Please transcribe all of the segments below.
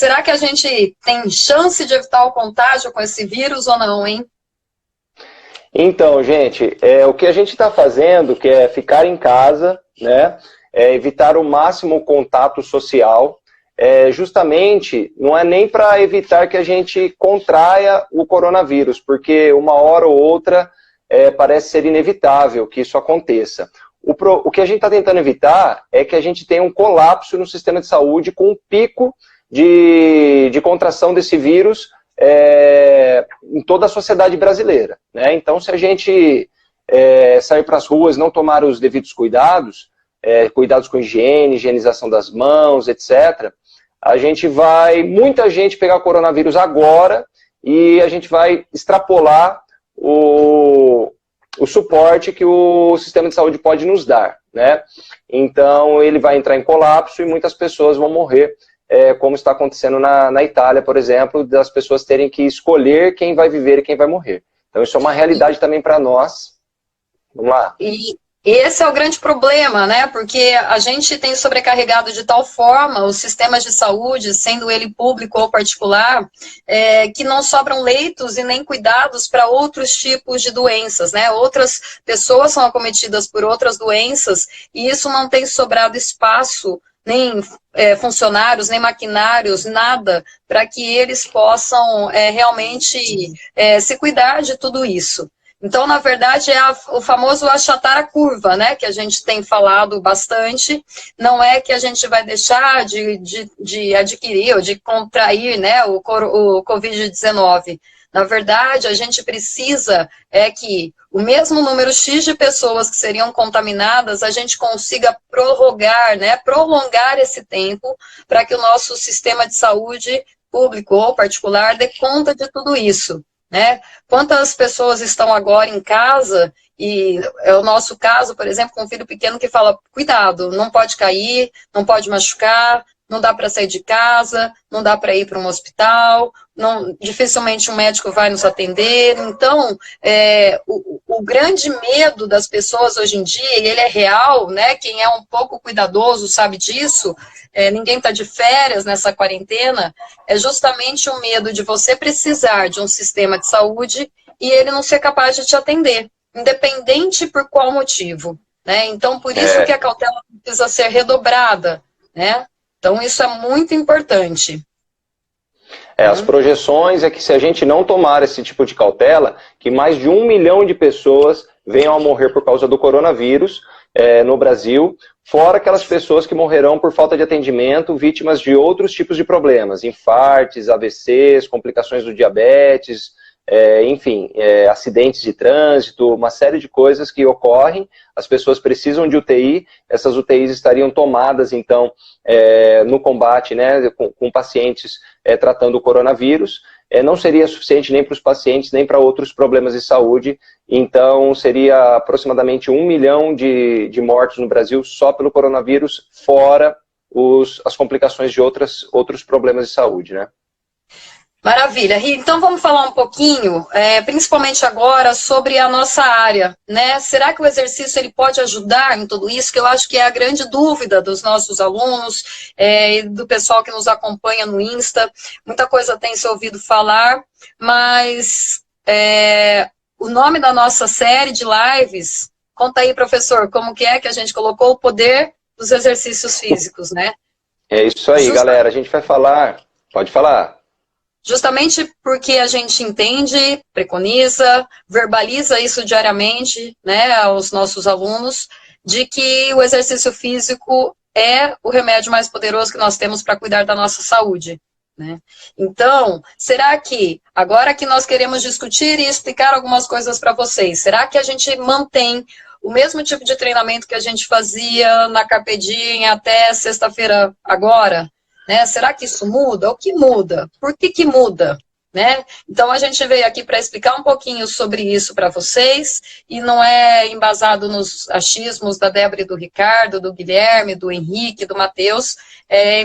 será que a gente tem chance de evitar o contágio com esse vírus ou não, hein? Então, gente, o que a gente está fazendo, que é ficar em casa, né, evitar o máximo o contato social, justamente não é nem para evitar que a gente contraia o coronavírus, porque uma hora ou outra parece ser inevitável que isso aconteça. O que a gente está tentando evitar é que a gente tenha um colapso no sistema de saúde com um pico de contração desse vírus em toda a sociedade brasileira, né? Então, se a gente sair para as ruas, não tomar os devidos cuidados, cuidados com higiene, higienização das mãos, etc., muita gente pegar o coronavírus agora e a gente vai extrapolar o suporte que o sistema de saúde pode nos dar, né? Então, ele vai entrar em colapso e muitas pessoas vão morrer, como está acontecendo na Itália, por exemplo, das pessoas terem que escolher quem vai viver e quem vai morrer. Então, isso é uma realidade também para nós. Vamos lá. E esse é o grande problema, né? Porque a gente tem sobrecarregado de tal forma os sistemas de saúde, sendo ele público ou particular, que não sobram leitos e nem cuidados para outros tipos de doenças, né? Outras pessoas são acometidas por outras doenças e isso não tem sobrado espaço, nem funcionários, nem maquinários, nada, para que eles possam realmente se cuidar de tudo isso. Então, na verdade, o famoso achatar a curva, né, que a gente tem falado bastante. Não é que a gente vai deixar de adquirir ou de contrair, né, o Covid-19. Na verdade, a gente precisa que o mesmo número X de pessoas que seriam contaminadas, a gente consiga prorrogar, né, prolongar esse tempo para que o nosso sistema de saúde público ou particular dê conta de tudo isso. Né? Quantas pessoas estão agora em casa, e é o nosso caso, por exemplo, com um filho pequeno que fala, cuidado, não pode cair, não pode machucar, não dá para sair de casa, não dá para ir para um hospital, dificilmente um médico vai nos atender. Então, o grande medo das pessoas hoje em dia, e ele é real, né? Quem é um pouco cuidadoso sabe disso, ninguém está de férias nessa quarentena, é justamente o medo de você precisar de um sistema de saúde e ele não ser capaz de te atender, independente por qual motivo, né? Então, por isso que a cautela precisa ser redobrada, né? Então, isso é muito importante. As projeções é que se a gente não tomar esse tipo de cautela, que mais de 1 milhão de pessoas venham a morrer por causa do coronavírus no Brasil, fora aquelas pessoas que morrerão por falta de atendimento, vítimas de outros tipos de problemas, infartes, AVCs, complicações do diabetes, enfim, acidentes de trânsito, uma série de coisas que ocorrem, as pessoas precisam de UTI, essas UTIs estariam tomadas, então, no combate, né, com pacientes tratando o coronavírus, não seria suficiente nem para os pacientes, nem para outros problemas de saúde, então seria aproximadamente 1 milhão de mortos no Brasil só pelo coronavírus, fora as complicações de outros problemas de saúde, né? Maravilha. Então vamos falar um pouquinho, principalmente agora, sobre a nossa área, né? Será que o exercício ele pode ajudar em tudo isso? Que eu acho que é a grande dúvida dos nossos alunos, do pessoal que nos acompanha no Insta. Muita coisa tem se ouvido falar, mas o nome da nossa série de lives, conta aí, professor, como que a gente colocou o poder dos exercícios físicos, né? É isso aí, galera. A gente vai falar... Pode falar. Justamente porque a gente entende, preconiza, verbaliza isso diariamente, né, aos nossos alunos, de que o exercício físico é o remédio mais poderoso que nós temos para cuidar da nossa saúde, né? Então, será que, agora que nós queremos discutir e explicar algumas coisas para vocês, será que a gente mantém o mesmo tipo de treinamento que a gente fazia na Carpe Diem até sexta-feira agora? Né? Será que isso muda? O que muda? Por que muda? Né? Então, a gente veio aqui para explicar um pouquinho sobre isso para vocês, e não é embasado nos achismos da Débora e do Ricardo, do Guilherme, do Henrique, do Matheus, é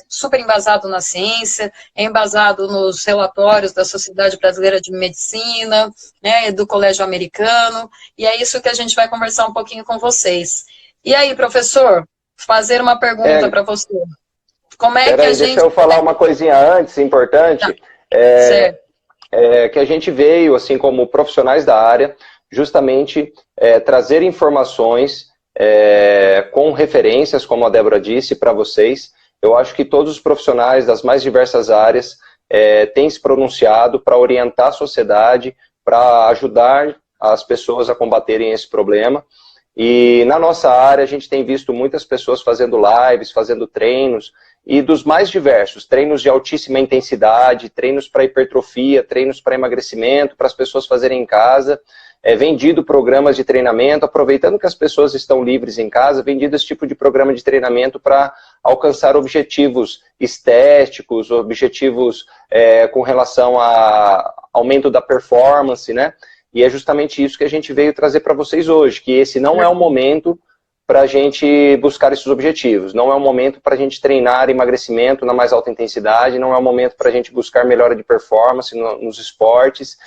super embasado na ciência, é embasado nos relatórios da Sociedade Brasileira de Medicina, né, do Colégio Americano, e é isso que a gente vai conversar um pouquinho com vocês. E aí, professor, fazer uma pergunta para você. Como é que a gente... Deixa eu falar uma coisinha antes, importante. Tá. Que a gente veio, assim como profissionais da área, justamente trazer informações com referências, como a Débora disse, para vocês. Eu acho que todos os profissionais das mais diversas áreas têm se pronunciado para orientar a sociedade, para ajudar as pessoas a combaterem esse problema. E na nossa área a gente tem visto muitas pessoas fazendo lives, fazendo treinos, e dos mais diversos, treinos de altíssima intensidade, treinos para hipertrofia, treinos para emagrecimento, para as pessoas fazerem em casa, vendido programas de treinamento, aproveitando que as pessoas estão livres em casa, vendido esse tipo de programa de treinamento para alcançar objetivos estéticos, objetivos com relação a aumento da performance, né? E é justamente isso que a gente veio trazer para vocês hoje, que esse não é o momento para a gente buscar esses objetivos, não é o momento para a gente treinar emagrecimento na mais alta intensidade, não é o momento para a gente buscar melhora de performance nos esportes,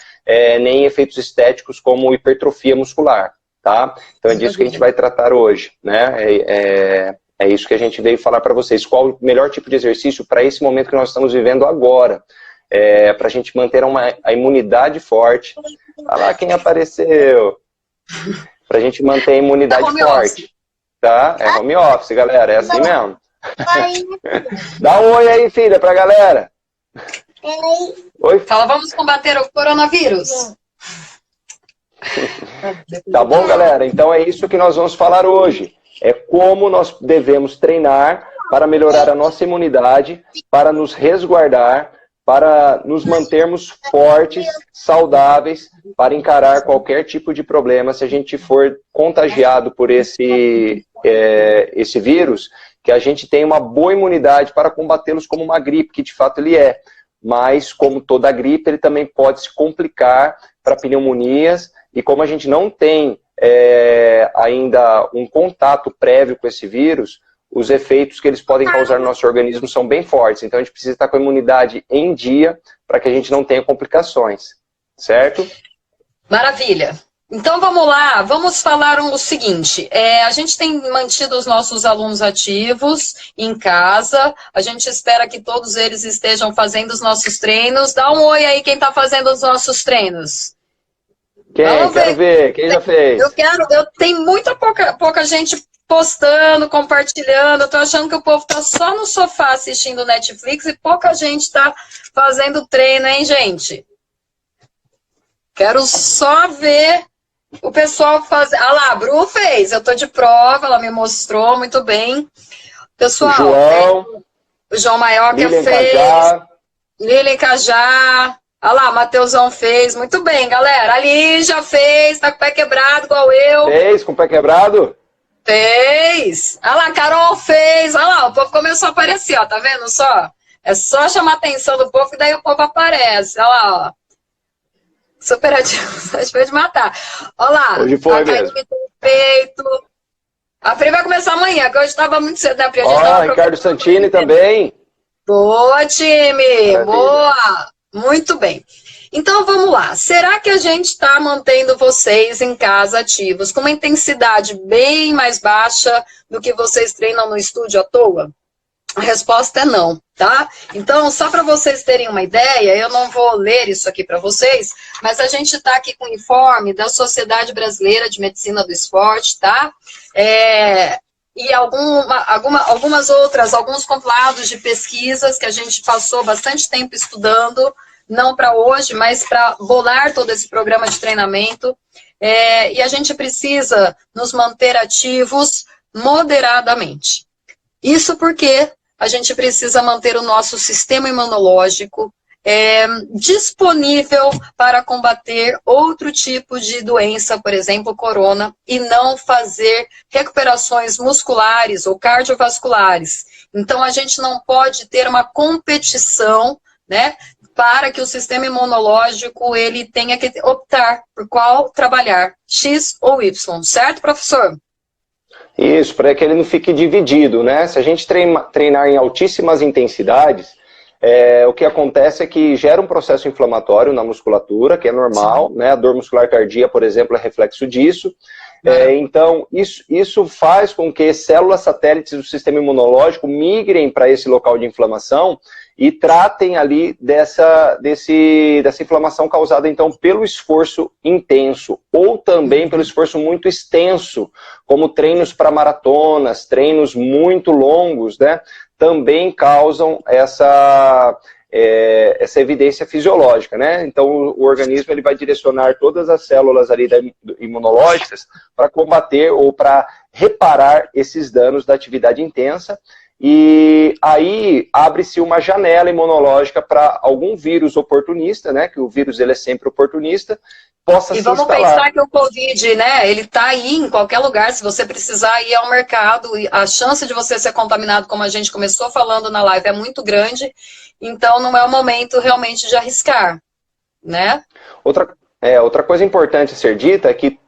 nem efeitos estéticos como hipertrofia muscular, tá? Então é disso que a gente vai tratar hoje, né? É isso que a gente veio falar para vocês, qual o melhor tipo de exercício para esse momento que nós estamos vivendo agora, para a gente manter a imunidade forte. Olha lá quem apareceu, para a gente manter a imunidade forte. Tá? É home office, galera. É assim mesmo. Dá um oi aí, filha, pra galera. Oi. Fala, vamos combater o coronavírus. Tá bom, galera? Então é isso que nós vamos falar hoje. É como nós devemos treinar para melhorar a nossa imunidade, para nos resguardar, para nos mantermos fortes, saudáveis, para encarar qualquer tipo de problema se a gente for contagiado por esse vírus, que a gente tem uma boa imunidade para combatê-los como uma gripe, que de fato ele é. Mas, como toda gripe, ele também pode se complicar para pneumonias, e como a gente não tem ainda um contato prévio com esse vírus, os efeitos que eles podem causar no nosso organismo são bem fortes. Então a gente precisa estar com a imunidade em dia para que a gente não tenha complicações, certo? Maravilha. Então vamos lá, vamos falar o seguinte, a gente tem mantido os nossos alunos ativos em casa, a gente espera que todos eles estejam fazendo os nossos treinos. Dá um oi aí quem está fazendo os nossos treinos. Quem? Quero ver, quem já fez? Eu tenho muita pouca gente postando, compartilhando. Eu tô achando que o povo tá só no sofá assistindo Netflix e pouca gente tá fazendo treino, hein, gente? Quero só ver o pessoal fazer. Ah lá, a Bru fez. Eu tô de prova, ela me mostrou muito bem. Pessoal, o João Maiorca fez. Lilian Cajá. Ah lá, Mateusão fez. Muito bem, galera. Ali já fez, tá com o pé quebrado, igual eu. Fez com o pé quebrado? Fez! Olha lá, Carol fez! Olha lá, o povo começou a aparecer, ó, tá vendo só? É só chamar a atenção do povo que daí o povo aparece. Olha lá, ó. Super ativo, tá de matar. Olha lá, hoje foi mesmo. Feito. A Pri vai começar amanhã, que hoje estava muito cedo, né, Pri? Ó, Ricardo Santini também. Boa, time! Maravilha. Boa! Muito bem. Então vamos lá, será que a gente está mantendo vocês em casa ativos com uma intensidade bem mais baixa do que vocês treinam no estúdio à toa? A resposta é não, tá? Então, só para vocês terem uma ideia, eu não vou ler isso aqui para vocês, mas a gente está aqui com o informe da Sociedade Brasileira de Medicina do Esporte, tá? E alguns compilados de pesquisas que a gente passou bastante tempo estudando, não para hoje, mas para bolar todo esse programa de treinamento. E a gente precisa nos manter ativos moderadamente. Isso porque a gente precisa manter o nosso sistema imunológico disponível para combater outro tipo de doença, por exemplo, corona, e não fazer recuperações musculares ou cardiovasculares. Então, a gente não pode ter uma competição, né, para que o sistema imunológico ele tenha que optar por qual trabalhar, X ou Y, certo, professor? Isso, para que ele não fique dividido, né? Se a gente treinar em altíssimas intensidades, o que acontece é que gera um processo inflamatório na musculatura, que é normal, né? A dor muscular tardia, por exemplo, é reflexo disso. Então, isso faz com que células satélites do sistema imunológico migrem para esse local de inflamação e tratem ali dessa inflamação causada, então, pelo esforço intenso, ou também pelo esforço muito extenso, como treinos para maratonas, treinos muito longos, né, também causam essa evidência fisiológica, né? Então, o organismo ele vai direcionar todas as células ali imunológicas para combater ou para reparar esses danos da atividade intensa. E aí abre-se uma janela imunológica para algum vírus oportunista, né? Que o vírus ele é sempre oportunista, possa se instalar. E vamos pensar que o Covid, né? Ele está aí em qualquer lugar. Se você precisar ir ao mercado, a chance de você ser contaminado, como a gente começou falando na live, é muito grande. Então não é o momento realmente de arriscar, né? Outra coisa importante a ser dita é que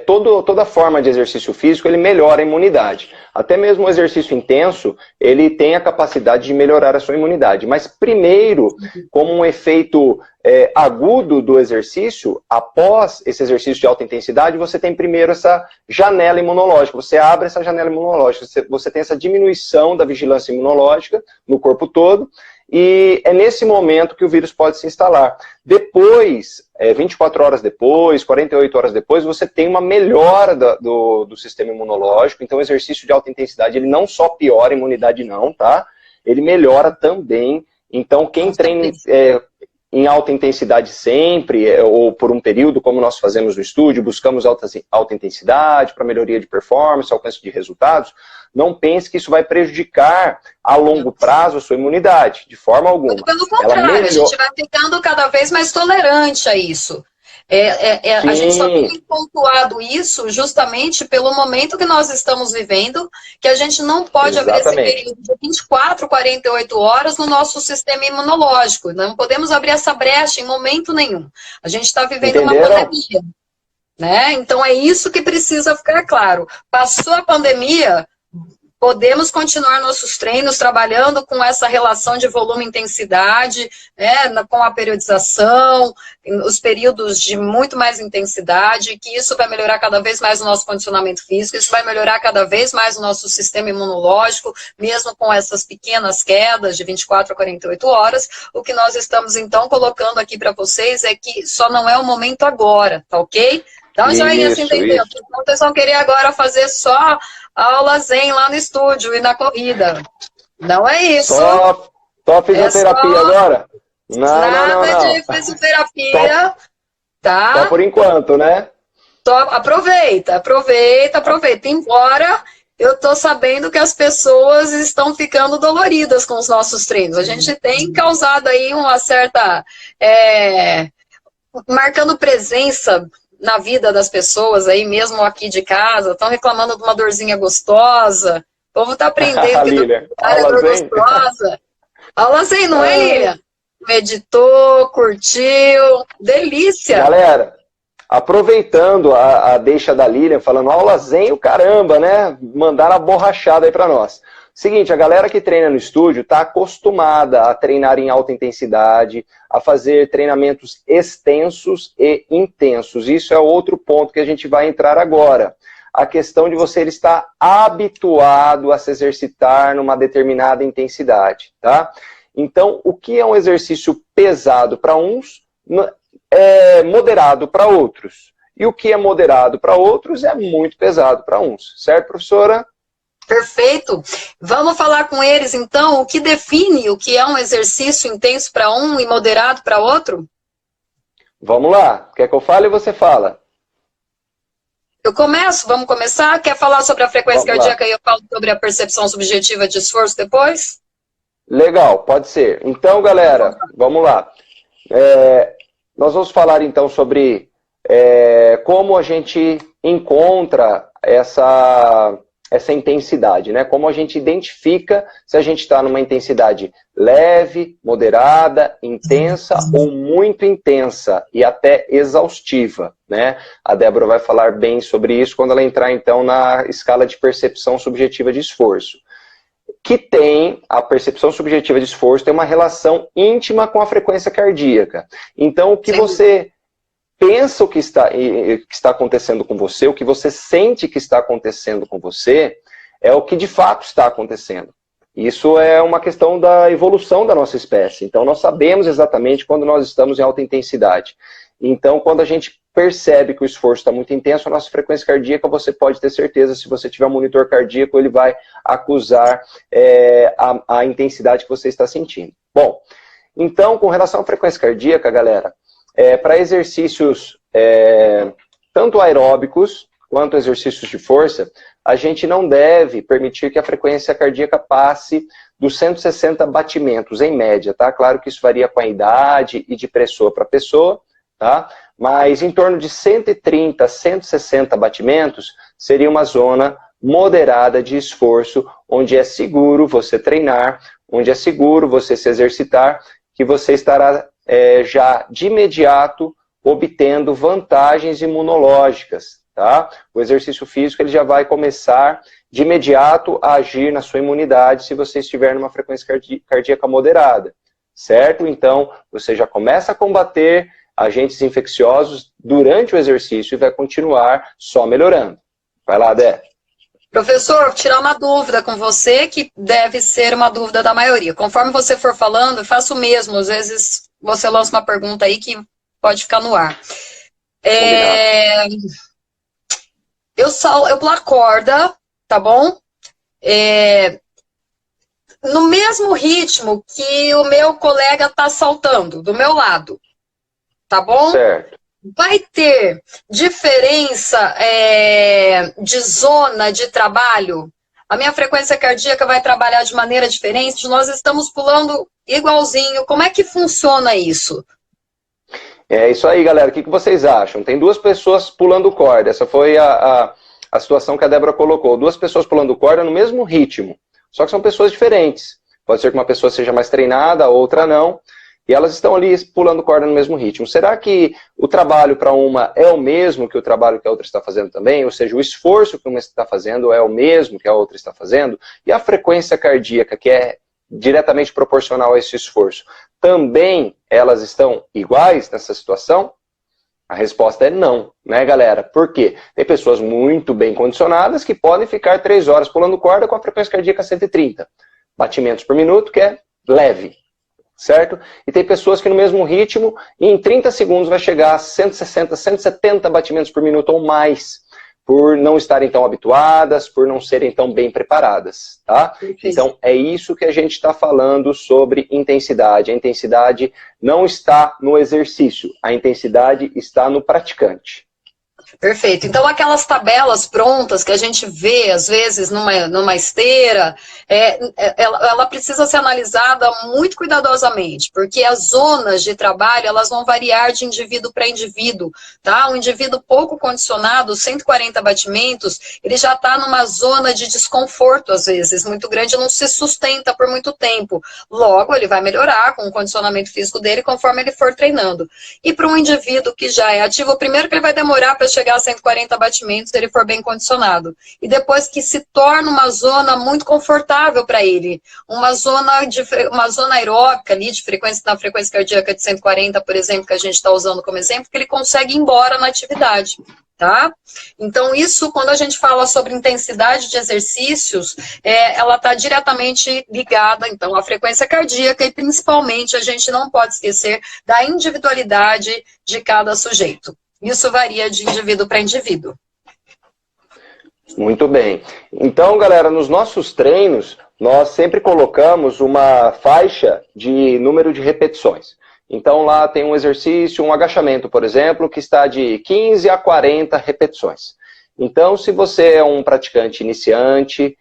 toda forma de exercício físico, ele melhora a imunidade. Até mesmo o exercício intenso, ele tem a capacidade de melhorar a sua imunidade. Mas primeiro, como um efeito agudo do exercício, após esse exercício de alta intensidade, você tem primeiro essa janela imunológica. Você abre essa janela imunológica, você tem essa diminuição da vigilância imunológica no corpo todo, e é nesse momento que o vírus pode se instalar. Depois, 24 horas depois, 48 horas depois, você tem uma melhora do sistema imunológico. Então o exercício de alta intensidade, ele não só piora a imunidade não, tá? Ele melhora também. Então quem treina em alta intensidade sempre, ou por um período, como nós fazemos no estúdio, buscamos alta intensidade para melhoria de performance, alcance de resultados, não pense que isso vai prejudicar a longo prazo a sua imunidade, de forma alguma. Pelo contrário, a gente vai ficando cada vez mais tolerante a isso. A gente só tem pontuado isso justamente pelo momento que nós estamos vivendo, que a gente não pode abrir esse período de 24, 48 horas no nosso sistema imunológico. Não podemos abrir essa brecha em momento nenhum. A gente está vivendo uma pandemia, né? Então é isso que precisa ficar claro. Passou a pandemia, podemos continuar nossos treinos trabalhando com essa relação de volume e intensidade, né, com a periodização, os períodos de muito mais intensidade, que isso vai melhorar cada vez mais o nosso condicionamento físico, isso vai melhorar cada vez mais o nosso sistema imunológico, mesmo com essas pequenas quedas de 24 a 48 horas. O que nós estamos, então, colocando aqui para vocês é que só não é o momento agora, tá ok? Dá um joinha se entendeu. Então, vocês vão querer agora fazer só aula zen lá no estúdio e na corrida. Não é isso. Só fisioterapia agora? Nada de fisioterapia. Tá? Só por enquanto, né? Aproveita. Embora eu tô sabendo que as pessoas estão ficando doloridas com os nossos treinos. A gente tem causado aí uma certa... marcando presença na vida das pessoas aí, mesmo aqui de casa, estão reclamando de uma dorzinha gostosa. O povo tá aprendendo que é dor gostosa. Aula zen, não é, Lilian? Meditou, curtiu, delícia. Galera, aproveitando a deixa da Lilian, falando aula zen, o caramba, né? Mandaram a borrachada aí pra nós. Seguinte, a galera que treina no estúdio está acostumada a treinar em alta intensidade, a fazer treinamentos extensos e intensos. Isso é outro ponto que a gente vai entrar agora. A questão de você estar habituado a se exercitar numa determinada intensidade, tá? Então, o que é um exercício pesado para uns, é moderado para outros. E o que é moderado para outros é muito pesado para uns. Certo, professora? Perfeito. Vamos falar com eles, então, o que define o que é um exercício intenso para um e moderado para outro? Vamos lá. Quer que eu fale ou você fala? Eu começo? Vamos começar? Quer falar sobre a frequência cardíaca e eu falo sobre a percepção subjetiva de esforço depois? Legal, pode ser. Então, galera, vamos lá. Nós vamos falar, então, sobre como a gente encontra essa intensidade, né? Como a gente identifica se a gente está numa intensidade leve, moderada, intensa ou muito intensa e até exaustiva, né? A Débora vai falar bem sobre isso quando ela entrar, então, na escala de percepção subjetiva de esforço. Que tem, a percepção subjetiva de esforço tem uma relação íntima com a frequência cardíaca. Então, o que você pensa que está acontecendo com você, o que você sente que está acontecendo com você, é o que de fato está acontecendo. Isso é uma questão da evolução da nossa espécie. Então, nós sabemos exatamente quando nós estamos em alta intensidade. Então, quando a gente percebe que o esforço está muito intenso, a nossa frequência cardíaca, você pode ter certeza, se você tiver um monitor cardíaco, ele vai acusar a intensidade que você está sentindo. Bom, então, com relação à frequência cardíaca, galera, para exercícios tanto aeróbicos quanto exercícios de força, a gente não deve permitir que a frequência cardíaca passe dos 160 batimentos, em média, tá? Claro que isso varia com a idade e de pessoa para pessoa, tá? Mas em torno de 130 a 160 batimentos seria uma zona moderada de esforço, onde é seguro você treinar, onde é seguro você se exercitar, que você estará já de imediato obtendo vantagens imunológicas, tá? O exercício físico ele já vai começar de imediato a agir na sua imunidade se você estiver numa frequência cardíaca moderada, certo? Então, você já começa a combater agentes infecciosos durante o exercício e vai continuar só melhorando. Vai lá, Dé. Professor, vou tirar uma dúvida com você, que deve ser uma dúvida da maioria. Conforme você for falando, eu faço o mesmo. Às vezes você lança uma pergunta aí que pode ficar no ar. Eu pulo a corda, tá bom? No mesmo ritmo que o meu colega está saltando, do meu lado, tá bom? Certo. Vai ter diferença de zona de trabalho? A minha frequência cardíaca vai trabalhar de maneira diferente? Nós estamos pulando igualzinho. Como é que funciona isso? É isso aí, galera. O que vocês acham? Tem duas pessoas pulando corda. Essa foi a situação que a Débora colocou. Duas pessoas pulando corda no mesmo ritmo. Só que são pessoas diferentes. Pode ser que uma pessoa seja mais treinada, a outra não. E elas estão ali pulando corda no mesmo ritmo. Será que o trabalho para uma é o mesmo que o trabalho que a outra está fazendo também? Ou seja, o esforço que uma está fazendo é o mesmo que a outra está fazendo? E a frequência cardíaca, que é diretamente proporcional a esse esforço, também elas estão iguais nessa situação? A resposta é não, né, galera? Por quê? Tem pessoas muito bem condicionadas que podem ficar 3 horas pulando corda com a frequência cardíaca 130 batimentos por minuto, que é leve. Certo? E tem pessoas que no mesmo ritmo, em 30 segundos vai chegar a 160, 170 batimentos por minuto ou mais, por não estarem tão habituadas, por não serem tão bem preparadas, tá? Então é isso que a gente está falando sobre intensidade. A intensidade não está no exercício, a intensidade está no praticante. Perfeito. Então, aquelas tabelas prontas que a gente vê, às vezes, numa esteira, ela precisa ser analisada muito cuidadosamente, porque as zonas de trabalho, elas vão variar de indivíduo para indivíduo, tá? Um indivíduo pouco condicionado, 140 batimentos, ele já está numa zona de desconforto, às vezes, muito grande, não se sustenta por muito tempo. Logo, ele vai melhorar com o condicionamento físico dele, conforme ele for treinando. E para um indivíduo que já é ativo, primeiro que ele vai demorar para chegar a 140 batimentos se ele for bem condicionado. E depois que se torna uma zona muito confortável para ele. Uma zona aeróbica ali, na frequência cardíaca de 140, por exemplo, que a gente está usando como exemplo, que ele consegue ir embora na atividade. Tá? Então isso, quando a gente fala sobre intensidade de exercícios, ela está diretamente ligada, então, à frequência cardíaca e, principalmente, a gente não pode esquecer da individualidade de cada sujeito. Isso varia de indivíduo para indivíduo. Muito bem. Então, galera, nos nossos treinos, nós sempre colocamos uma faixa de número de repetições. Então, lá tem um exercício, um agachamento, por exemplo, que está de 15 a 40 repetições. Então, se você é um praticante iniciante,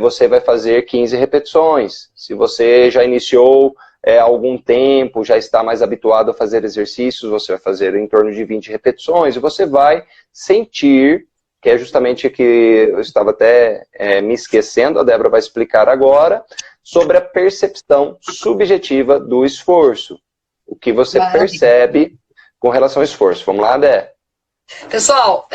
você vai fazer 15 repetições. Se você já iniciou há algum tempo, já está mais habituado a fazer exercícios, você vai fazer em torno de 20 repetições, e você vai sentir, que é justamente o que eu estava até me esquecendo, a Débora vai explicar agora, sobre a percepção subjetiva do esforço. O que você percebe com relação ao esforço. Vamos lá, Dé? Pessoal,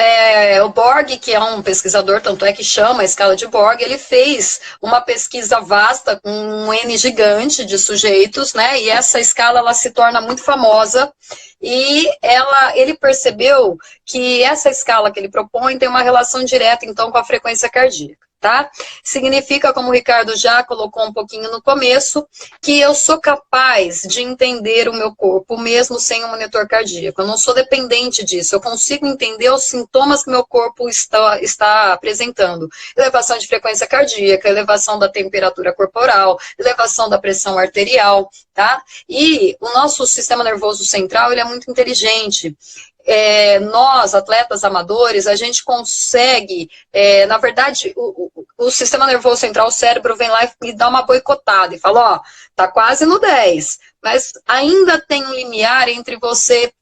o Borg, que é um pesquisador, tanto é que chama a escala de Borg, ele fez uma pesquisa vasta com um N gigante de sujeitos, né? E essa escala ela se torna muito famosa e ele percebeu que essa escala que ele propõe tem uma relação direta, então, com a frequência cardíaca. Tá? Significa, como o Ricardo já colocou um pouquinho no começo, que eu sou capaz de entender o meu corpo mesmo sem um monitor cardíaco. Eu não sou dependente disso, eu consigo entender os sintomas que meu corpo está apresentando. Elevação de frequência cardíaca, elevação da temperatura corporal, elevação da pressão arterial, tá? E o nosso sistema nervoso central, ele é muito inteligente. Nós, atletas amadores, a gente consegue, na verdade, o sistema nervoso central, o cérebro, vem lá e dá uma boicotada e fala, ó, tá quase no 10, mas ainda tem um limiar entre você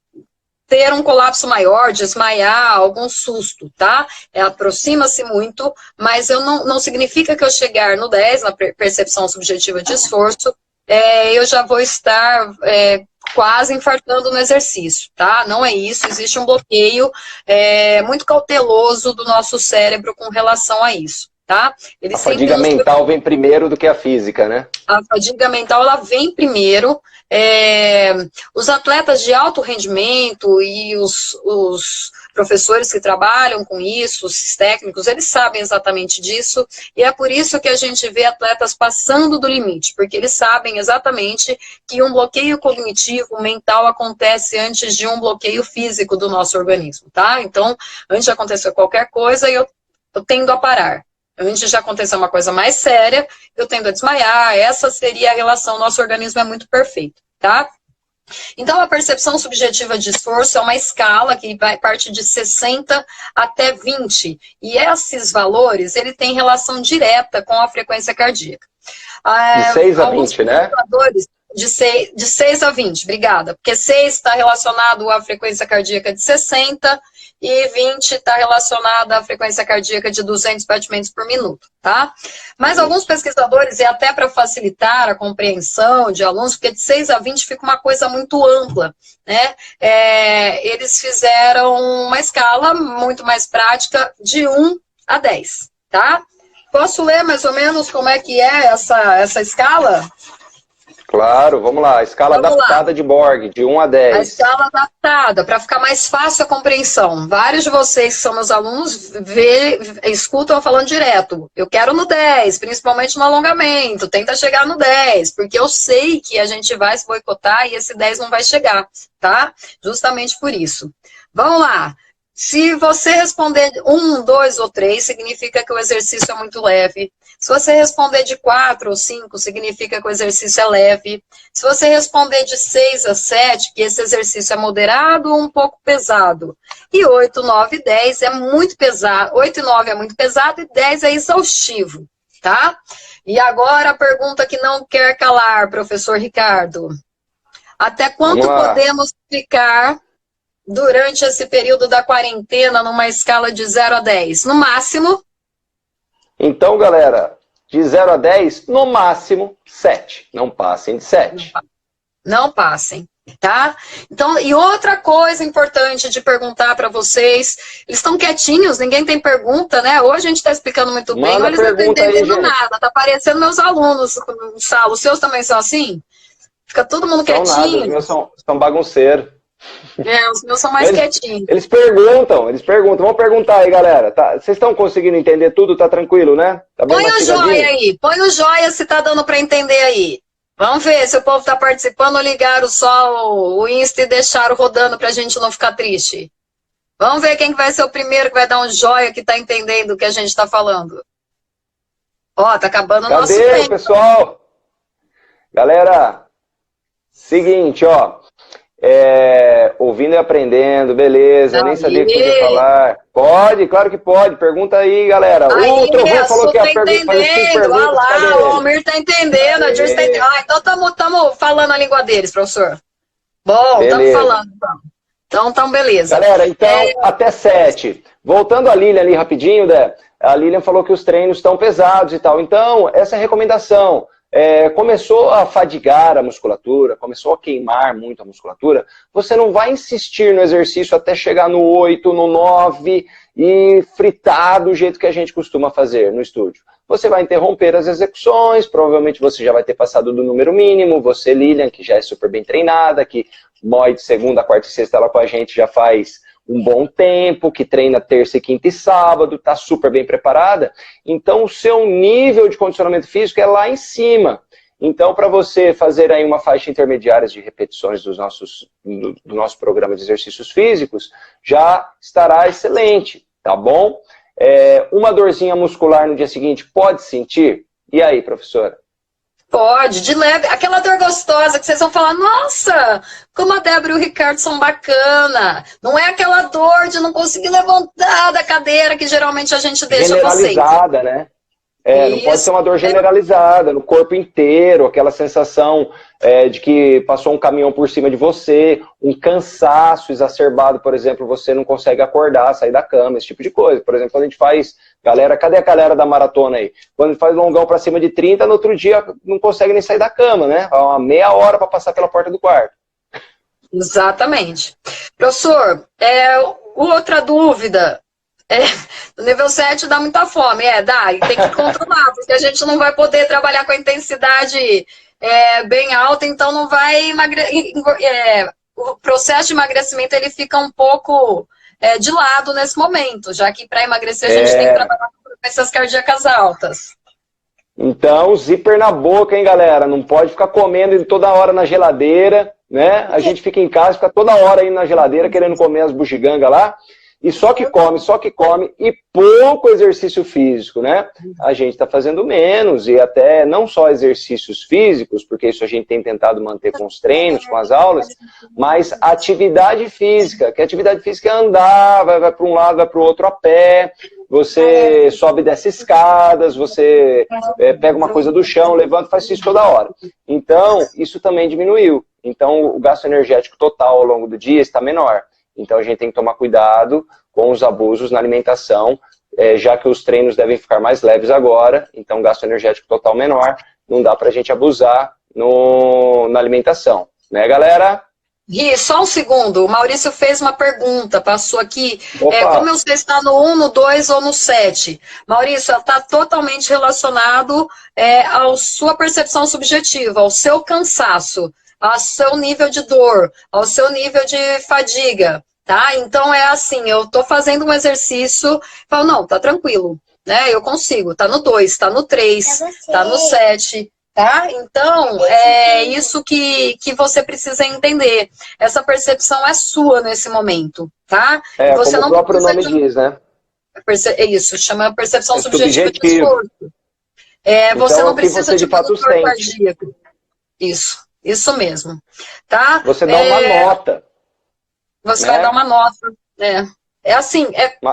ter um colapso maior, desmaiar, algum susto, tá? Aproxima-se muito, mas não significa que eu chegar no 10, na percepção subjetiva de esforço, eu já vou estar quase infartando no exercício, tá? Não é isso, existe um bloqueio muito cauteloso do nosso cérebro com relação a isso, tá? A fadiga mental vem primeiro do que a física, né? A fadiga mental, ela vem primeiro. Os atletas de alto rendimento e os professores que trabalham com isso, os técnicos, eles sabem exatamente disso, e é por isso que a gente vê atletas passando do limite, porque eles sabem exatamente que um bloqueio cognitivo, mental, acontece antes de um bloqueio físico do nosso organismo, tá? Então, antes de acontecer qualquer coisa, eu tendo a parar. Antes de acontecer uma coisa mais séria, eu tendo a desmaiar, essa seria a relação, nosso organismo é muito perfeito, tá? Então, a percepção subjetiva de esforço é uma escala que vai parte de 60 até 20, e esses valores, ele tem relação direta com a frequência cardíaca. De 6 a 20, né? De 6 a 20, obrigada, porque 6 está relacionado à frequência cardíaca de 60 e 20 está relacionada à frequência cardíaca de 200 batimentos por minuto, tá? Mas alguns pesquisadores, e até para facilitar a compreensão de alunos, porque de 6 a 20 fica uma coisa muito ampla, né? Eles fizeram uma escala muito mais prática de 1 a 10, tá? Posso ler mais ou menos como é que é essa escala? Claro, vamos lá. A escala adaptada de Borg, de 1 a 10. A escala adaptada, para ficar mais fácil a compreensão. Vários de vocês que são meus alunos escutam falando direto. Eu quero no 10, principalmente no alongamento. Tenta chegar no 10, porque eu sei que a gente vai se boicotar e esse 10 não vai chegar, tá? Justamente por isso. Vamos lá. Se você responder 1, 2 ou 3, significa que o exercício é muito leve. Se você responder de 4 ou 5, significa que o exercício é leve. Se você responder de 6 a 7, que esse exercício é moderado ou um pouco pesado. E 8, 9 e 10 é muito pesado. 8 e 9 é muito pesado e 10 é exaustivo, tá? E agora a pergunta que não quer calar, professor Ricardo. Até quanto podemos ficar durante esse período da quarentena numa escala de 0 a 10? No máximo? Então, galera, de 0 a 10, no máximo 7. Não passem de 7. Não passem, tá? Então, e outra coisa importante de perguntar para vocês, eles estão quietinhos, ninguém tem pergunta, né? Hoje a gente está explicando muito bem, mas eles não estão entendendo nada. Tá parecendo meus alunos no sala. Os seus também são assim? Fica todo mundo quietinho. Nada, os meus são bagunceiros. Os meus são mais quietinhos. Eles perguntam. Vamos perguntar aí, galera. Tá, vocês estão conseguindo entender tudo? Tá tranquilo, né? Tá bem põe o joia aí. Põe o joia se tá dando para entender aí. Vamos ver se o povo tá participando ou ligaram só o Insta e deixaram rodando pra gente não ficar triste. Vamos ver quem vai ser o primeiro que vai dar um joia que tá entendendo o que a gente tá falando. Ó, tá acabando o nosso tempo. Cadê o pessoal? Galera, seguinte, ó. Ouvindo e aprendendo, beleza, nem sabia que podia falar. Pode, claro que pode, pergunta aí, galera. O Trovão falou que a pergunta... Olha lá, o Almir tá entendendo, a Dirce tá entendendo. Então estamos falando a língua deles, professor. Bom, estamos falando, então beleza. Galera, então, até 7. Voltando a Lilian ali rapidinho, a Lilian falou que os treinos estão pesados e tal. Então, essa é a recomendação. começou a fadigar a musculatura, começou a queimar muito a musculatura, você não vai insistir no exercício até chegar no 8, no 9 e fritar do jeito que a gente costuma fazer no estúdio. Você vai interromper as execuções, provavelmente você já vai ter passado do número mínimo, você, Lilian, que já é super bem treinada, que mói de segunda, quarta e sexta lá com a gente já faz um bom tempo, que treina terça, quinta e sábado, está super bem preparada. Então, o seu nível de condicionamento físico é lá em cima. Então, para você fazer aí uma faixa intermediária de repetições do nosso programa de exercícios físicos, já estará excelente, tá bom? Uma dorzinha muscular no dia seguinte, pode sentir? E aí, professora? Pode, de leve. Aquela dor gostosa que vocês vão falar, nossa, como a Débora e o Ricardo são bacana. Não é aquela dor de não conseguir levantar da cadeira que geralmente a gente deixa vocês. Generalizada, né? Não pode ser uma dor generalizada, no corpo inteiro, aquela sensação de que passou um caminhão por cima de você, um cansaço exacerbado, por exemplo, você não consegue acordar, sair da cama, esse tipo de coisa. Por exemplo, quando a gente faz, cadê a galera da maratona aí? Quando a gente faz longão para cima de 30, no outro dia não consegue nem sair da cama, né? Uma meia hora para passar pela porta do quarto. Exatamente. Professor, outra dúvida. No nível 7 dá muita fome, dá, e tem que controlar, porque a gente não vai poder trabalhar com a intensidade bem alta, então não vai o processo de emagrecimento ele fica um pouco de lado nesse momento, já que para emagrecer a gente tem que trabalhar com frequências cardíacas altas. Então, zíper na boca, hein, galera? Não pode ficar comendo toda hora na geladeira, né? A gente fica em casa, fica toda hora aí na geladeira querendo comer as bugigangas lá. E só que come, e pouco exercício físico, né? A gente está fazendo menos, e até não só exercícios físicos, porque isso a gente tem tentado manter com os treinos, com as aulas, mas atividade física, que atividade física é andar, vai para um lado, vai para o outro a pé, você sobe e desce escadas, você pega uma coisa do chão, levanta e faz isso toda hora. Então, isso também diminuiu. Então, o gasto energético total ao longo do dia está menor. Então a gente tem que tomar cuidado com os abusos na alimentação, já que os treinos devem ficar mais leves agora, então gasto energético total menor, não dá pra gente abusar na alimentação, né, galera? Gui, só um segundo, o Maurício fez uma pergunta, passou aqui, como eu sei se está no 1, no 2 ou no 7? Maurício, ela está totalmente relacionado à sua percepção subjetiva, ao seu cansaço, ao seu nível de dor, ao seu nível de fadiga, tá? Então é assim, eu tô fazendo um exercício, falo, não, tá tranquilo, né? Eu consigo, tá no 2, tá no 3, tá no 7, tá? Então, é isso que você precisa entender. Essa percepção é sua nesse momento, tá? Você como não o próprio nome diz, né? É isso, chama percepção subjetiva de subjetivo. esforço. Então, você não precisa você de fato dor cardíaco. Isso mesmo, tá? Você dá uma nota. Você vai dar uma nota, assim,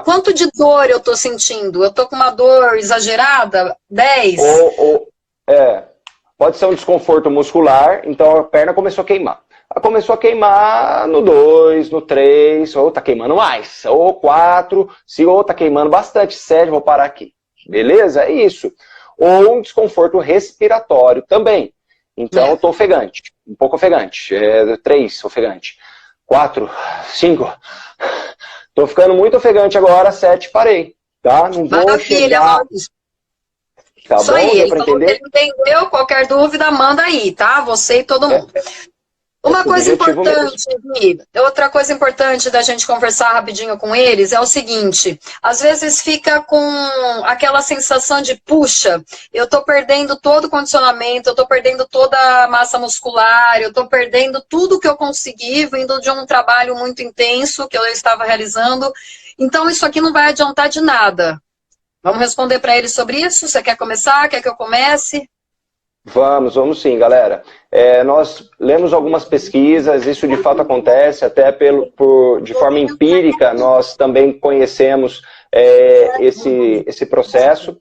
quanto de dor eu tô sentindo? Eu tô com uma dor exagerada? 10? Pode ser um desconforto muscular, então a perna começou a queimar. Ela começou a queimar no 2, no 3, ou tá queimando mais, ou 4, ou tá queimando bastante, 7, vou parar aqui. Beleza? É isso. Ou um desconforto respiratório também. Então, eu tô ofegante, um pouco ofegante. 3, ofegante. 4, 5. Tô ficando muito ofegante agora, 7, parei. Tá? Não vou chegar... Tá isso bom? aí, Deu pra entender? Entendeu? Qualquer dúvida, manda aí, tá? Você e todo mundo. Uma coisa importante, Gui, outra coisa importante da gente conversar rapidinho com eles é o seguinte, às vezes fica com aquela sensação de, puxa, eu tô perdendo todo o condicionamento, eu tô perdendo toda a massa muscular, eu tô perdendo tudo que eu consegui, vindo de um trabalho muito intenso que eu estava realizando, então isso aqui não vai adiantar de nada. Vamos responder para eles sobre isso? Você quer começar? Quer que eu comece? Vamos sim, galera. Nós lemos algumas pesquisas, isso de fato acontece, até de forma empírica, nós também conhecemos esse processo,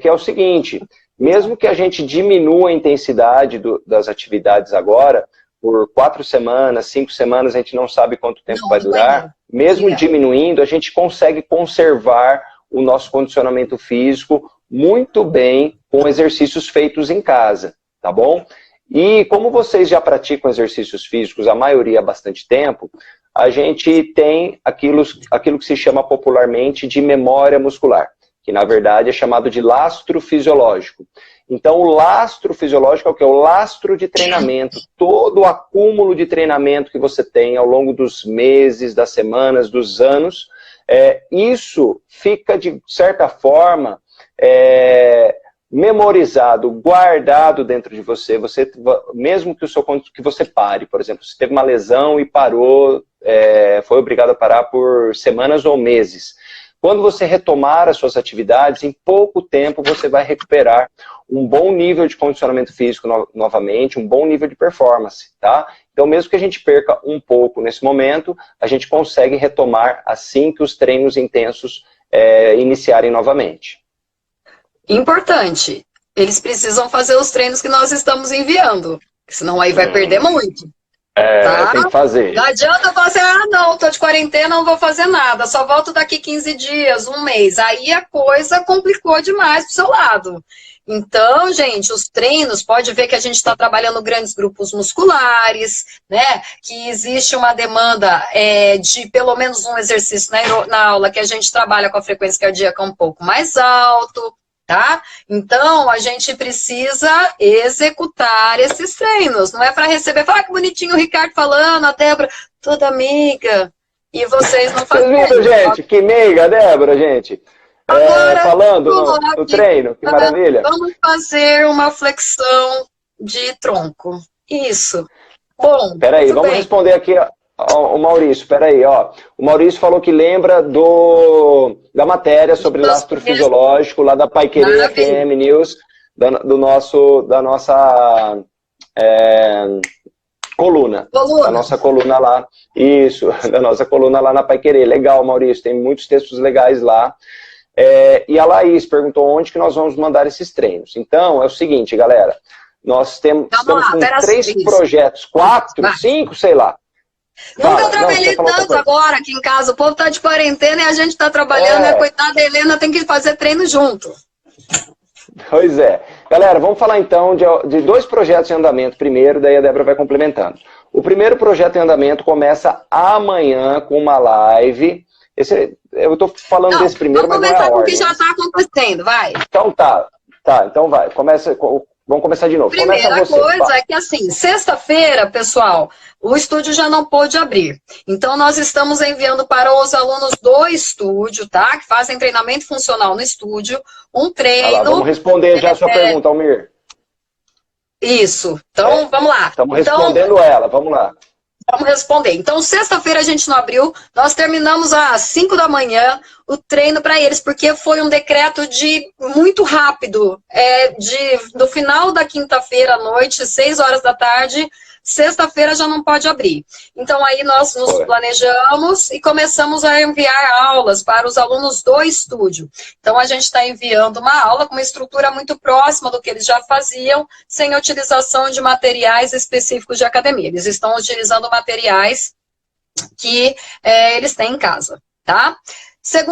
que é o seguinte, mesmo que a gente diminua a intensidade das atividades agora, por 4 semanas, 5 semanas, a gente não sabe quanto tempo vai durar, mesmo diminuindo, a gente consegue conservar o nosso condicionamento físico muito bem com exercícios feitos em casa, tá bom? E como vocês já praticam exercícios físicos, a maioria há bastante tempo, a gente tem aquilo que se chama popularmente de memória muscular, que na verdade é chamado de lastro fisiológico. Então o lastro fisiológico é o que? É o lastro de treinamento, todo o acúmulo de treinamento que você tem ao longo dos meses, das semanas, dos anos, isso fica de certa forma memorizado, guardado dentro de você, mesmo que você pare, por exemplo, você teve uma lesão e parou, foi obrigado a parar por semanas ou meses. Quando você retomar as suas atividades, em pouco tempo você vai recuperar um bom nível de condicionamento físico novamente, um bom nível de performance, tá? Então, mesmo que a gente perca um pouco nesse momento, a gente consegue retomar assim que os treinos intensos iniciarem novamente. Importante, eles precisam fazer os treinos que nós estamos enviando, senão aí vai perder muito. Tá? Tem que fazer. Não adianta você, não, tô de quarentena, não vou fazer nada, só volto daqui 15 dias, um mês. Aí a coisa complicou demais pro seu lado. Então, gente, os treinos, pode ver que a gente está trabalhando grandes grupos musculares, né? Que existe uma demanda de pelo menos um exercício na aula que a gente trabalha com a frequência cardíaca um pouco mais alto. Tá? Então, a gente precisa executar esses treinos. Não é para receber, falar que bonitinho o Ricardo falando, a Débora, toda amiga, e vocês não fazem. Vocês viram, gente? Que meiga, Débora, gente. Agora, falando no treino, que maravilha. Vamos fazer uma flexão de tronco. Isso. Bom, peraí, vamos responder aqui o Maurício, peraí, ó. O Maurício falou que lembra da matéria sobre lastro fisiológico, lá da Paiquerê FM News, da nossa coluna. Da nossa coluna lá. Isso, da nossa coluna lá na Paiquerê. Legal, Maurício, tem muitos textos legais lá. E a Laís perguntou onde que nós vamos mandar esses treinos. Então, é o seguinte, galera, nós estamos com 3 projetos, 4, 5, sei lá. Nunca trabalhei tanto agora aqui em casa. O povo tá de quarentena e a gente tá trabalhando. E a coitada da Helena tem que fazer treino junto. Pois é. Galera, vamos falar então de 2 projetos em andamento primeiro, daí a Débora vai complementando. O primeiro projeto em andamento começa amanhã com uma live. Eu tô falando desse primeiro, mas não é a ordem. Vamos começar com o que já tá acontecendo, vai. Então tá, então vai. Vamos começar de novo. Primeira coisa é que assim, sexta-feira, pessoal, o estúdio já não pôde abrir. Então, nós estamos enviando para os alunos do estúdio, tá? Que fazem treinamento funcional no estúdio, um treino... vamos responder já a sua pergunta, Almir. Isso. Então, vamos lá. Estamos respondendo ela, vamos lá. Vamos responder. Então, sexta-feira a gente não abriu, nós terminamos às 5 da manhã o treino para eles, porque foi um decreto muito rápido, do final da quinta-feira à noite, 6 horas da tarde, sexta-feira já não pode abrir. Então, aí nós nos planejamos e começamos a enviar aulas para os alunos do estúdio. Então, a gente está enviando uma aula com uma estrutura muito próxima do que eles já faziam, sem utilização de materiais específicos de academia. Eles estão utilizando materiais que eles têm em casa, tá?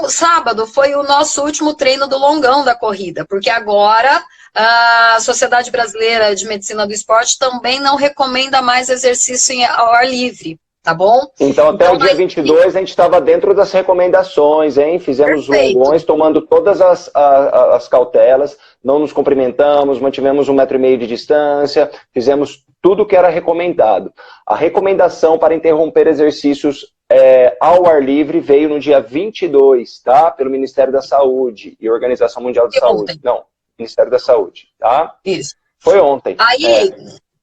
Sábado foi o nosso último treino do longão da corrida, porque agora a Sociedade Brasileira de Medicina do Esporte também não recomenda mais exercício ao ar livre, tá bom? Então, até o dia 22, a gente estava dentro das recomendações, hein? Fizemos longões, tomando todas as cautelas, não nos cumprimentamos, mantivemos 1,5 metro de distância, fizemos tudo que era recomendado. A recomendação para interromper exercícios ao ar livre veio no dia 22, tá? Pelo Ministério da Saúde e Organização Mundial de Saúde. Ontem. Não, Ministério da Saúde, tá? Isso. Foi ontem. Aí,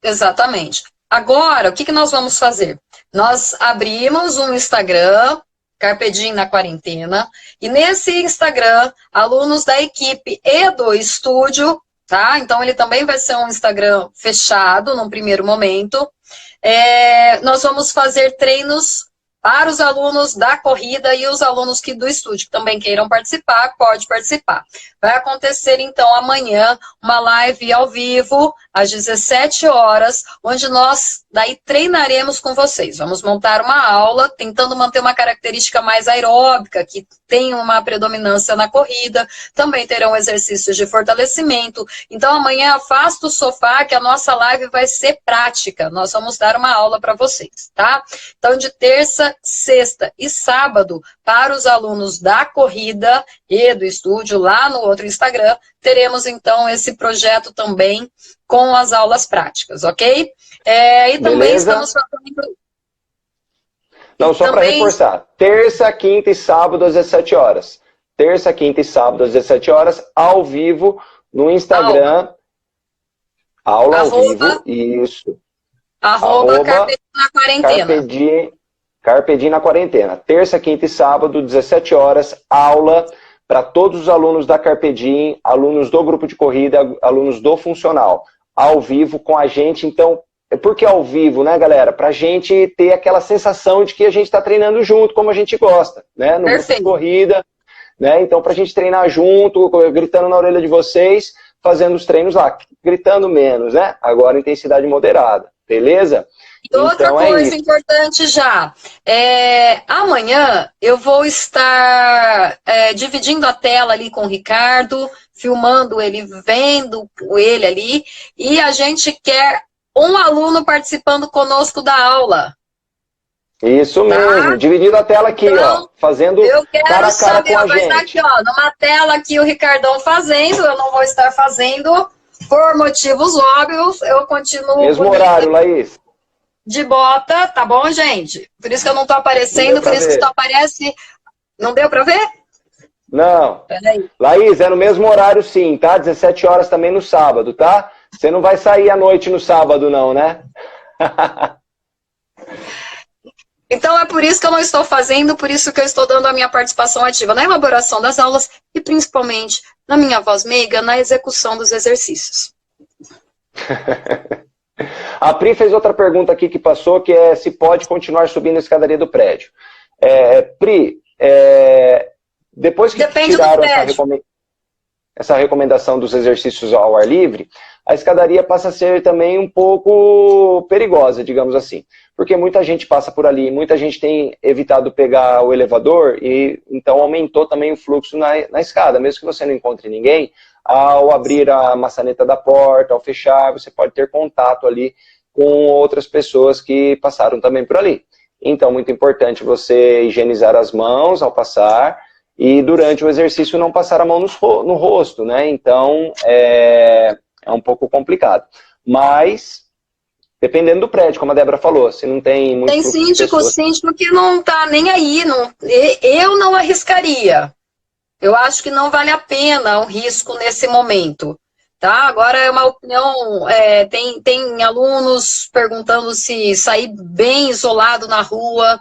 exatamente. Agora, o que nós vamos fazer? Nós abrimos um Instagram, Carpedim na Quarentena, e nesse Instagram, alunos da equipe e do estúdio, tá? Então, ele também vai ser um Instagram fechado, num primeiro momento. Nós vamos fazer treinos para os alunos da corrida e os alunos do estúdio que também queiram participar, pode participar. vai acontecer, então, amanhã, uma live ao vivo, às 17 horas, onde nós, daí, treinaremos com vocês. Vamos montar uma aula, tentando manter uma característica mais aeróbica, que tem uma predominância na corrida, também terão exercícios de fortalecimento. Então, amanhã, afasta o sofá, que a nossa live vai ser prática. Nós vamos dar uma aula para vocês, tá? Então, de terça, sexta e sábado, para os alunos da corrida e do estúdio, lá no outro Instagram, teremos, então, esse projeto também com as aulas práticas, ok? E também Beleza. estamos fazendo... Não, só para reforçar. Terça, quinta e sábado às 17 horas. Terça, quinta e sábado às 17 horas, ao vivo, no Instagram. Aula ao vivo, isso. Arroba Carpe Diem na quarentena. Carpe Diem na quarentena. Terça, quinta e sábado, 17 horas, aula para todos os alunos da Carpe Diem, alunos do grupo de corrida, alunos do funcional, ao vivo com a gente. Então, por que ao vivo, né, galera? Para a gente ter aquela sensação de que a gente está treinando junto, como a gente gosta, né? No grupo de corrida, né? Então, para a gente treinar junto, gritando na orelha de vocês, fazendo os treinos lá, gritando menos, né? Agora, intensidade moderada, beleza? E outra coisa importante já, amanhã eu vou estar dividindo a tela ali com o Ricardo, filmando ele, vendo ele ali, e a gente quer um aluno participando conosco da aula. Isso mesmo, dividindo a tela aqui, então, ó, fazendo cara a cara com a gente. Vai estar aqui, ó, numa tela aqui o Ricardão fazendo, eu não vou estar fazendo, por motivos óbvios, eu continuo... Mesmo horário, Laís. De bota, tá bom, gente? Por isso que eu não tô aparecendo, por isso que tu aparece... Não deu pra ver? Não. Peraí. Laís, é no mesmo horário sim, tá? 17 horas também no sábado, tá? Você não vai sair à noite no sábado não, né? Então é por isso que eu não estou fazendo, por isso que eu estou dando a minha participação ativa na elaboração das aulas e principalmente na minha voz meiga, na execução dos exercícios. A Pri fez outra pergunta aqui que passou, que é se pode continuar subindo a escadaria do prédio. Pri, depois que tiraram essa recomendação dos exercícios ao ar livre, a escadaria passa a ser também um pouco perigosa, digamos assim. Porque muita gente passa por ali, muita gente tem evitado pegar o elevador e então aumentou também o fluxo na escada. Mesmo que você não encontre ninguém, ao abrir a maçaneta da porta, ao fechar, você pode ter contato ali com outras pessoas que passaram também por ali. Então, muito importante você higienizar as mãos ao passar e durante o exercício não passar a mão no rosto, né? Então, é um pouco complicado. Mas, dependendo do prédio, como a Débora falou, se não tem muito... Tem síndico que não tá nem aí, eu não arriscaria. Eu acho que não vale a pena o risco nesse momento, tá? Agora é uma opinião, tem alunos perguntando se sair bem isolado na rua,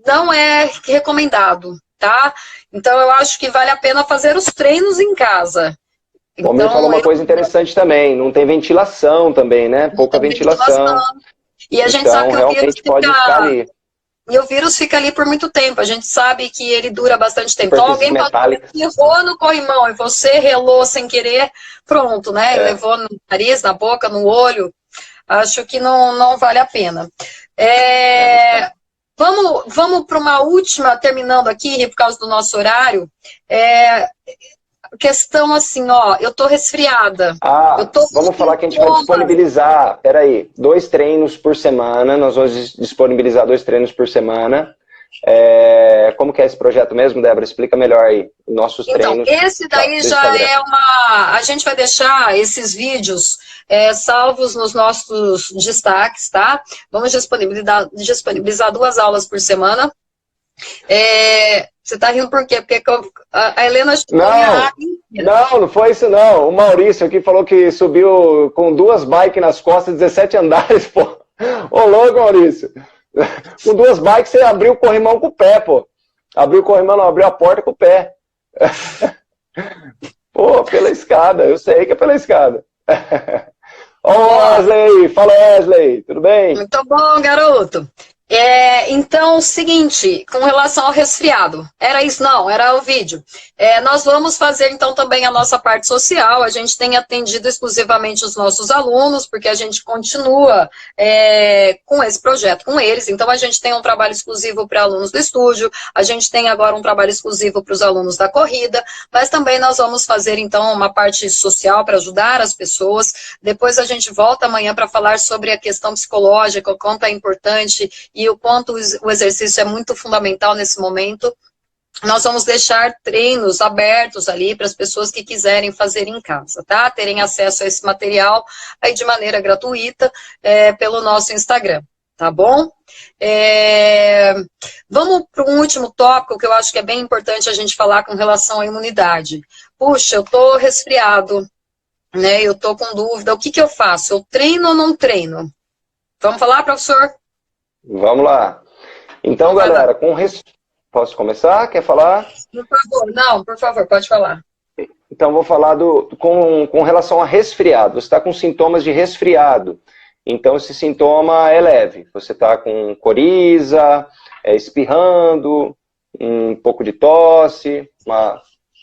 não é recomendado, tá? Então eu acho que vale a pena fazer os treinos em casa. O Almir falou uma coisa interessante também, não tem ventilação também, né? Pouca ventilação. E a gente sabe que o vírus fica... E o vírus fica ali por muito tempo, a gente sabe que ele dura bastante tempo. Então alguém errou no corrimão e você relou sem querer, pronto, né? Levou no nariz, na boca, no olho. Acho que não vale a pena. Vamos para uma última, terminando aqui, por causa do nosso horário. Questão assim, ó, eu tô resfriada. Vamos falar que a gente vai disponibilizar, peraí, 2 treinos por semana, nós vamos disponibilizar 2 treinos por semana. Como que é esse projeto mesmo, Débora? Explica melhor aí, nossos treinos. Então, esse daí já a gente vai deixar esses vídeos salvos nos nossos destaques, tá? Vamos disponibilizar 2 aulas por semana. Você tá rindo por quê? Porque a Helena... Não foi isso não. O Maurício aqui falou que subiu com 2 bikes nas costas, 17 andares, pô. Ô louco, Maurício. Com 2 bikes você abriu o corrimão com o pé, pô. Abriu o corrimão, não, abriu a porta com o pé. Pô, pela escada, eu sei que é pela escada. Ô Wesley, fala Wesley, tudo bem? Muito bom, garoto. Então, o seguinte, com relação ao resfriado, era isso? Não, era o vídeo. Nós vamos fazer, então, também a nossa parte social. A gente tem atendido exclusivamente os nossos alunos, porque a gente continua com esse projeto com eles. Então, a gente tem um trabalho exclusivo para alunos do estúdio, a gente tem agora um trabalho exclusivo para os alunos da corrida, mas também nós vamos fazer, então, uma parte social para ajudar as pessoas. Depois a gente volta amanhã para falar sobre a questão psicológica, o quanto é importante e o quanto o exercício é muito fundamental nesse momento. Nós vamos deixar treinos abertos ali para as pessoas que quiserem fazer em casa, tá? Terem acesso a esse material aí de maneira gratuita pelo nosso Instagram, tá bom? Vamos para um último tópico que eu acho que é bem importante a gente falar com relação à imunidade. Puxa, eu tô resfriado, né? Eu tô com dúvida, o que que eu faço? Eu treino ou não treino? Vamos falar, professor? Vamos lá. Então, galera, posso começar? Quer falar? Por favor, não, por favor, pode falar. Então, vou falar com relação a resfriado. Você está com sintomas de resfriado. Então, esse sintoma é leve. Você está com coriza, espirrando, um pouco de tosse, uma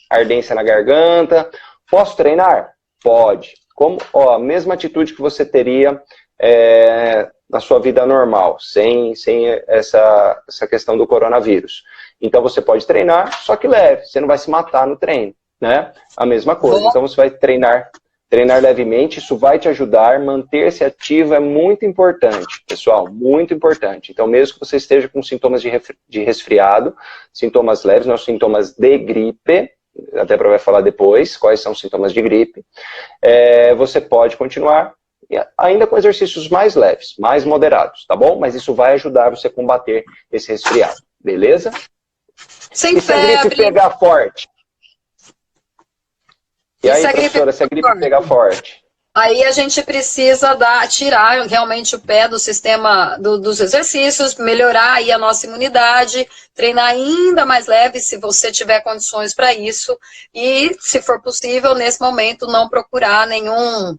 ardência na garganta. Posso treinar? Pode. A mesma atitude que você teria na sua vida normal, sem essa questão do coronavírus. Então você pode treinar, só que leve, você não vai se matar no treino, né? A mesma coisa. Então você vai treinar levemente, isso vai te ajudar, manter-se ativo é muito importante, pessoal, muito importante. Então mesmo que você esteja com sintomas de resfriado, sintomas leves, não sintomas de gripe, a Débora vai falar depois quais são os sintomas de gripe, você pode continuar, ainda com exercícios mais leves, mais moderados, tá bom? Mas isso vai ajudar você a combater esse resfriado, beleza? Sem febre. Se a gripe pegar forte? E aí, professora, se a gripe pegar forte? Aí a gente precisa tirar realmente o pé do sistema dos exercícios, melhorar aí a nossa imunidade, treinar ainda mais leve se você tiver condições para isso e, se for possível, nesse momento, não procurar nenhum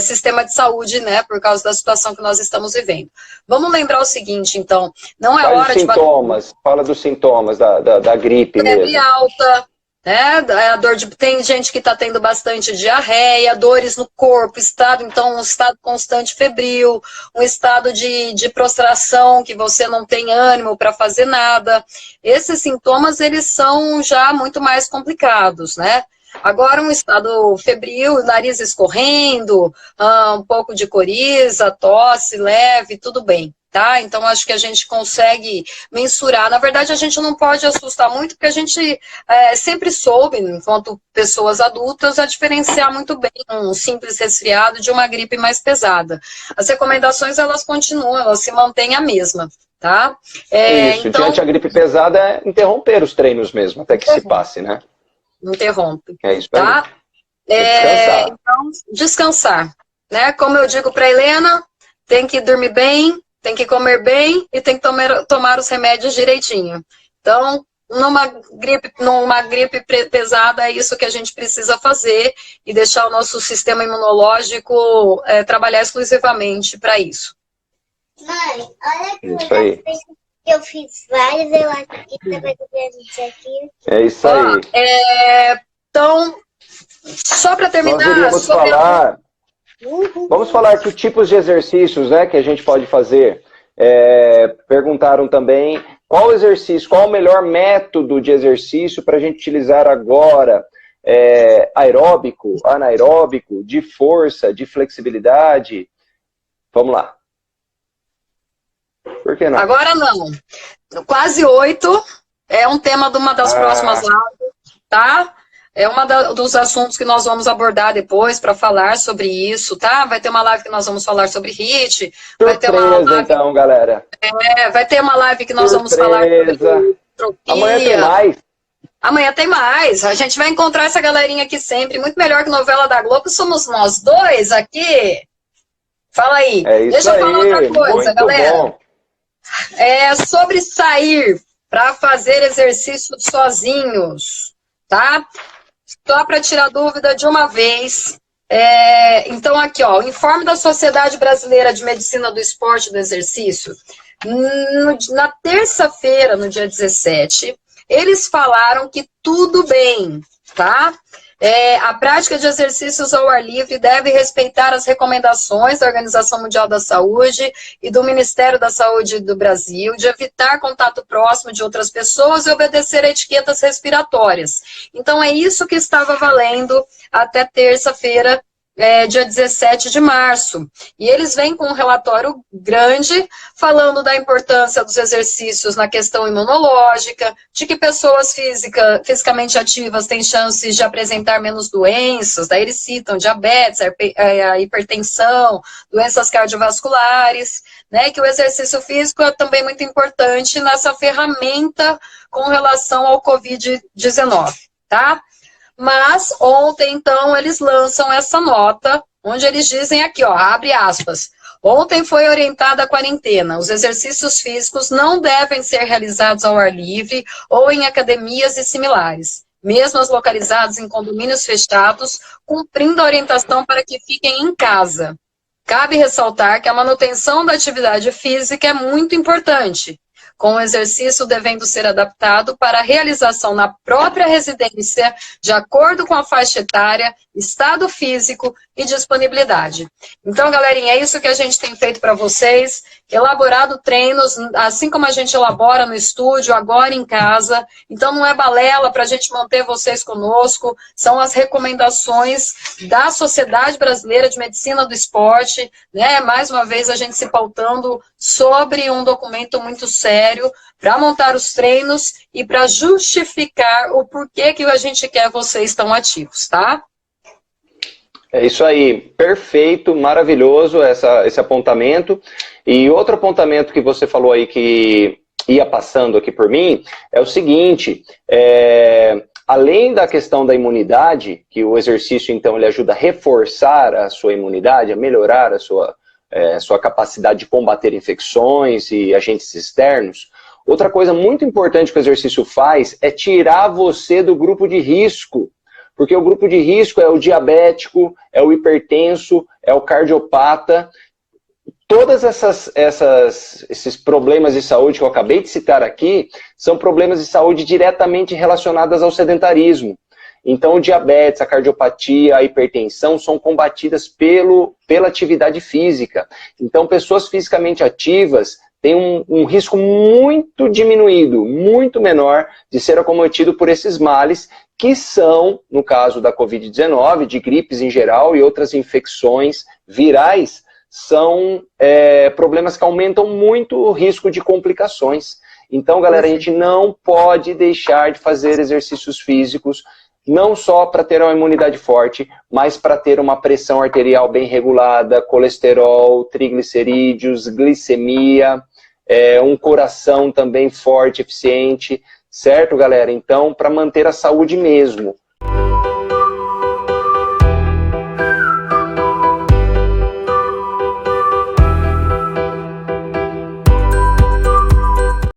sistema de saúde, né, por causa da situação que nós estamos vivendo. Vamos lembrar o seguinte, então, não é hora de... Fala dos sintomas da gripe mesmo. Febre alta, né, tem gente que está tendo bastante diarreia, dores no corpo, um estado constante febril, um estado de prostração, que você não tem ânimo para fazer nada. Esses sintomas, eles são já muito mais complicados, né? Agora, um estado febril, nariz escorrendo, um pouco de coriza, tosse leve, tudo bem, tá? Então, acho que a gente consegue mensurar. Na verdade, a gente não pode assustar muito, porque a gente sempre soube, enquanto pessoas adultas, a diferenciar muito bem um simples resfriado de uma gripe mais pesada. As recomendações, elas continuam, elas se mantêm a mesma, tá? Isso, então, diante da gripe pesada, é interromper os treinos mesmo, até que se passe, né? Interrompe. É isso aí. Tá? Então, descansar. Né? Como eu digo para Helena, tem que dormir bem, tem que comer bem e tem que tomar os remédios direitinho. Então, numa gripe pesada, é isso que a gente precisa fazer e deixar o nosso sistema imunológico trabalhar exclusivamente para isso. Mãe, olha que eu fiz vários, eu acho que você vai ver isso aqui. É isso aí. Então, só para terminar... Vamos falar que tipos de exercícios, né, que a gente pode fazer. Perguntaram também qual o melhor método de exercício para a gente utilizar agora. Aeróbico, anaeróbico, de força, de flexibilidade. Vamos lá. Por que não? Agora não. Quase 8 é um tema de uma das próximas lives, tá? É dos assuntos que nós vamos abordar depois para falar sobre isso, tá? Vai ter uma live que nós vamos falar sobre HIIT. Vai ter uma live, então, galera. Vai ter uma live que nós vamos falar sobre entropia. Amanhã tem mais. Amanhã tem mais. A gente vai encontrar essa galerinha aqui sempre. Muito melhor que novela da Globo. Somos nós dois aqui. Fala aí. Deixa eu falar outra coisa, muito galera. Bom. Sobre sair para fazer exercícios sozinhos, tá? Só para tirar dúvida de uma vez. Então, aqui, ó, o informe da Sociedade Brasileira de Medicina do Esporte e do Exercício Na terça-feira, no dia 17, eles falaram que tudo bem, tá? A prática de exercícios ao ar livre deve respeitar as recomendações da Organização Mundial da Saúde e do Ministério da Saúde do Brasil, de evitar contato próximo de outras pessoas e obedecer a etiquetas respiratórias. Então, é isso que estava valendo até terça-feira, dia 17 de março. E eles vêm com um relatório grande, falando da importância dos exercícios na questão imunológica, de que pessoas fisicamente ativas têm chances de apresentar menos doenças, daí eles citam diabetes, a hipertensão, doenças cardiovasculares, né, que o exercício físico é também muito importante nessa ferramenta com relação ao Covid-19, tá? Mas ontem, então, eles lançam essa nota, onde eles dizem aqui, ó, abre aspas, ontem foi orientada a quarentena, os exercícios físicos não devem ser realizados ao ar livre ou em academias e similares, mesmo as localizadas em condomínios fechados, cumprindo a orientação para que fiquem em casa. Cabe ressaltar que a manutenção da atividade física é muito importante, com o exercício devendo ser adaptado para a realização na própria residência, de acordo com a faixa etária, estado físico e disponibilidade. Então, galerinha, é isso que a gente tem feito para vocês, elaborado treinos, assim como a gente elabora no estúdio, agora em casa. Então, não é balela para a gente manter vocês conosco, são as recomendações da Sociedade Brasileira de Medicina do Esporte, né? Mais uma vez, a gente se pautando sobre um documento muito sério, para montar os treinos e para justificar o porquê que a gente quer vocês tão ativos, tá? É isso aí, perfeito, maravilhoso esse apontamento. E outro apontamento que você falou aí que ia passando aqui por mim, é o seguinte, além da questão da imunidade, que o exercício então ele ajuda a reforçar a sua imunidade, a melhorar a sua capacidade de combater infecções e agentes externos, outra coisa muito importante que o exercício faz é tirar você do grupo de risco. Porque o grupo de risco é o diabético, é o hipertenso, é o cardiopata. Todos esses problemas de saúde que eu acabei de citar aqui, são problemas de saúde diretamente relacionados ao sedentarismo. Então o diabetes, a cardiopatia, a hipertensão são combatidas pela atividade física. Então pessoas fisicamente ativas têm um risco muito diminuído, muito menor de ser acometido por esses males, que são, no caso da Covid-19, de gripes em geral e outras infecções virais, são problemas que aumentam muito o risco de complicações. Então, galera, a gente não pode deixar de fazer exercícios físicos, não só para ter uma imunidade forte, mas para ter uma pressão arterial bem regulada, colesterol, triglicerídeos, glicemia, um coração também forte, eficiente, certo, galera? Então, para manter a saúde mesmo,